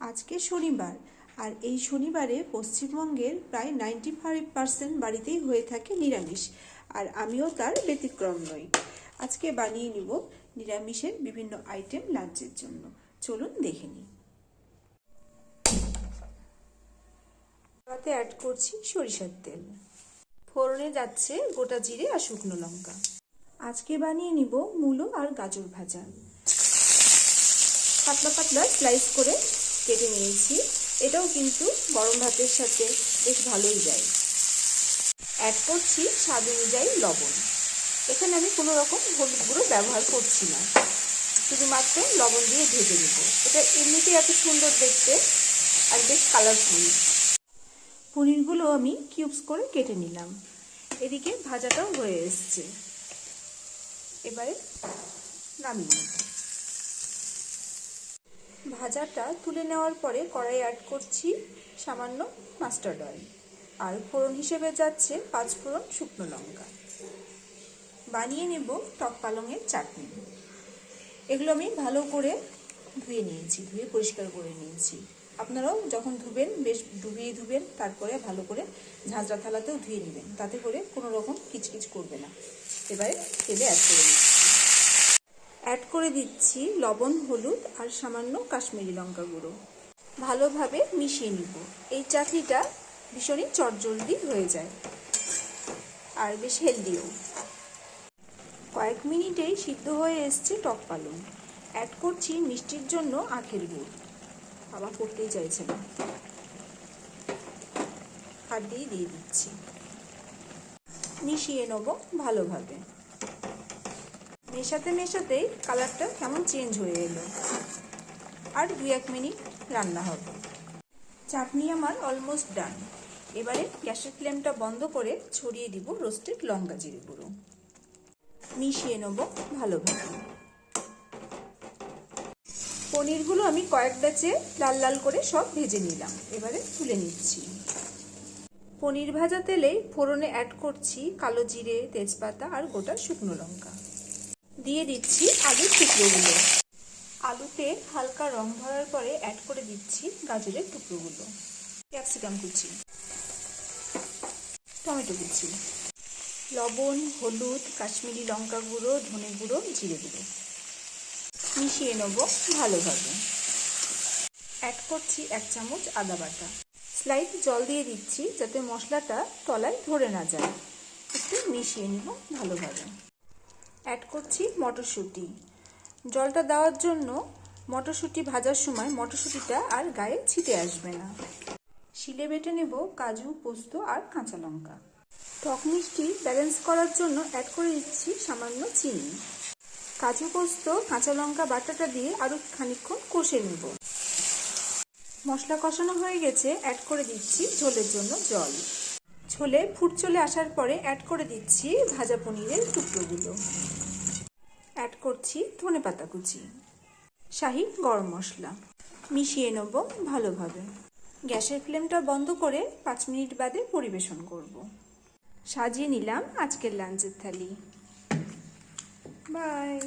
আজকে শনিবার, আর এই শনিবারে পশ্চিমবঙ্গের প্রায় 95% বাড়িতেই হয়ে থাকে নিরামিষ, আর আমিও তার ব্যতিক্রম নই। আজকে বানিয়ে নিব নিরামিষের বিভিন্ন আইটেম লাঞ্চের জন্য। চলুন দেখে নিই। তাতে অ্যাড করছি সরিষার তেল, ফোড়নে যাচ্ছে গোটা জিরে আর শুকনো লঙ্কা। আজকে বানিয়ে নিব মূলো আর গাজর ভাজা। পাতলা পাতলা স্লাইস করে কেটে নিয়েছি। এটাও কিন্তু গরম ভাতের সাথে বেশ ভালোই যায়। অ্যাড করছি স্বাদ অনুযায়ী লবণ। এখানে আমি কোনো রকম হলুদ গুঁড়ো ব্যবহার করছি না, শুধুমাত্র লবণ দিয়ে ভেজে নেব। এটা এমনিতেই এত সুন্দর দেখতে আর বেশ কালারফুল। পনিরগুলো আমি কিউবস করে কেটে নিলাম। এদিকে ভাজাটাও হয়ে এসছে, এবারে নামিয়ে নেব। ভাজাটা তুলে নেওয়ার পরে কড়াই অ্যাড করছি সামান্য মাস্টার্ড অয়েল, আর ফোড়ন হিসেবে যাচ্ছে 5 ফোড়ন শুকনো লঙ্কা। বানিয়ে নেব টক পালংয়ের চাটনি। এগুলো আমি ভালো করে ধুয়ে নিয়েছি, ধুয়ে পরিষ্কার করে নিয়েছি। আপনারাও যখন ধুবেন বেশ ধুবেন, তারপরে ভালো করে ঝাঁঝরা থালাতেও ধুয়ে নেবেন, তাতে করে কোনো রকম কিচকিচ করবে না। এবারে তেলে অ্যাড করে দিচ্ছি লবণ, হলুদ আর সামান্য কাশ্মীরি লঙ্কা গুঁড়ো। ভালোভাবে মিশিয়ে নিব। এই চাটনিটা ভীষণই চটজলদি হয়ে যায় আর বেশ হেলদিও। কয়েক মিনিটেই সিদ্ধ হয়ে এসছে টক পালং। অ্যাড করছি মিষ্টির জন্য আখের গুড়। বাবা করতেই চাইছে না, হাত দিয়ে দিচ্ছি। মিশিয়ে নেব ভালোভাবে। মেশাতেই কালারটা কেমন চেঞ্জ হয়ে এলো, আর 2-1 মিনিট রান্না হবে। চাটনি আমার অলমোস্ট ডান। এবারে গ্যাসের ফ্লেমটা বন্ধ করে ছড়িয়ে দিব রোস্টেড লঙ্কা জিরে গুঁড়ো। মিশিয়ে নেব ভালোভাবে। পনিরগুলো আমি কয়েক ব্যাচে লাল লাল করে সব ভেজে নিলাম, এবারে তুলে নিচ্ছি। পনির ভাজা তেলে ফোড়নে অ্যাড করছি কালো জিরে, তেজপাতা আর গোটা শুকনো লঙ্কা। দিয়ে দিচ্ছি আলুর টুকরোগুলো। আলুতে হালকা রং ধরার পরে অ্যাড করে দিচ্ছি গাজরের টুকরোগুলো, ক্যাপসিকাম কুচি, টমেটো কুচি, লবণ, হলুদ, কাশ্মীরি লঙ্কা গুঁড়ো, ধনে গুঁড়ো, জিরে গুঁড়ো। মিশিয়ে নেব ভালোভাবে। অ্যাড করছি 1 চামচ আদা বাটা। স্লাইড জল দিয়ে দিচ্ছি যাতে মশলাটা তলায় ধরে না যায়। একটু মিশিয়ে নিব ভালোভাবে। অ্যাড করছি মটরশুঁটি। জলটা দেওয়ার জন্য মটরশুঁটি ভাজার সময় মটরশুঁটিটা আর গায়ে ছিটে আসবে না। শিলে বেটে নেব কাজু, পোস্ত আর কাঁচা লঙ্কা। টক মিষ্টি ব্যালেন্স করার জন্য অ্যাড করে দিচ্ছি সামান্য চিনি। কাজু, পোস্ত, কাঁচা লঙ্কা বাটাটা দিয়ে আরও খানিকক্ষণ কষে নেব। মশলা কষানো হয়ে গেছে, অ্যাড করে দিচ্ছি ঝোলের জন্য জল। ঝোলে ফুট চলে আসার পরে অ্যাড করে দিচ্ছি ভাজা পনিরের টুকরোগুলো। অ্যাড করছি ধনেপাতা কুচি, শাহি গরম মশলা। মিশিয়ে নেব ভালোভাবে। গ্যাসের ফ্লেমটা বন্ধ করে 5 মিনিট বাদে পরিবেশন করব। সাজিয়ে নিলাম আজকের লাঞ্চের থালি। বাই।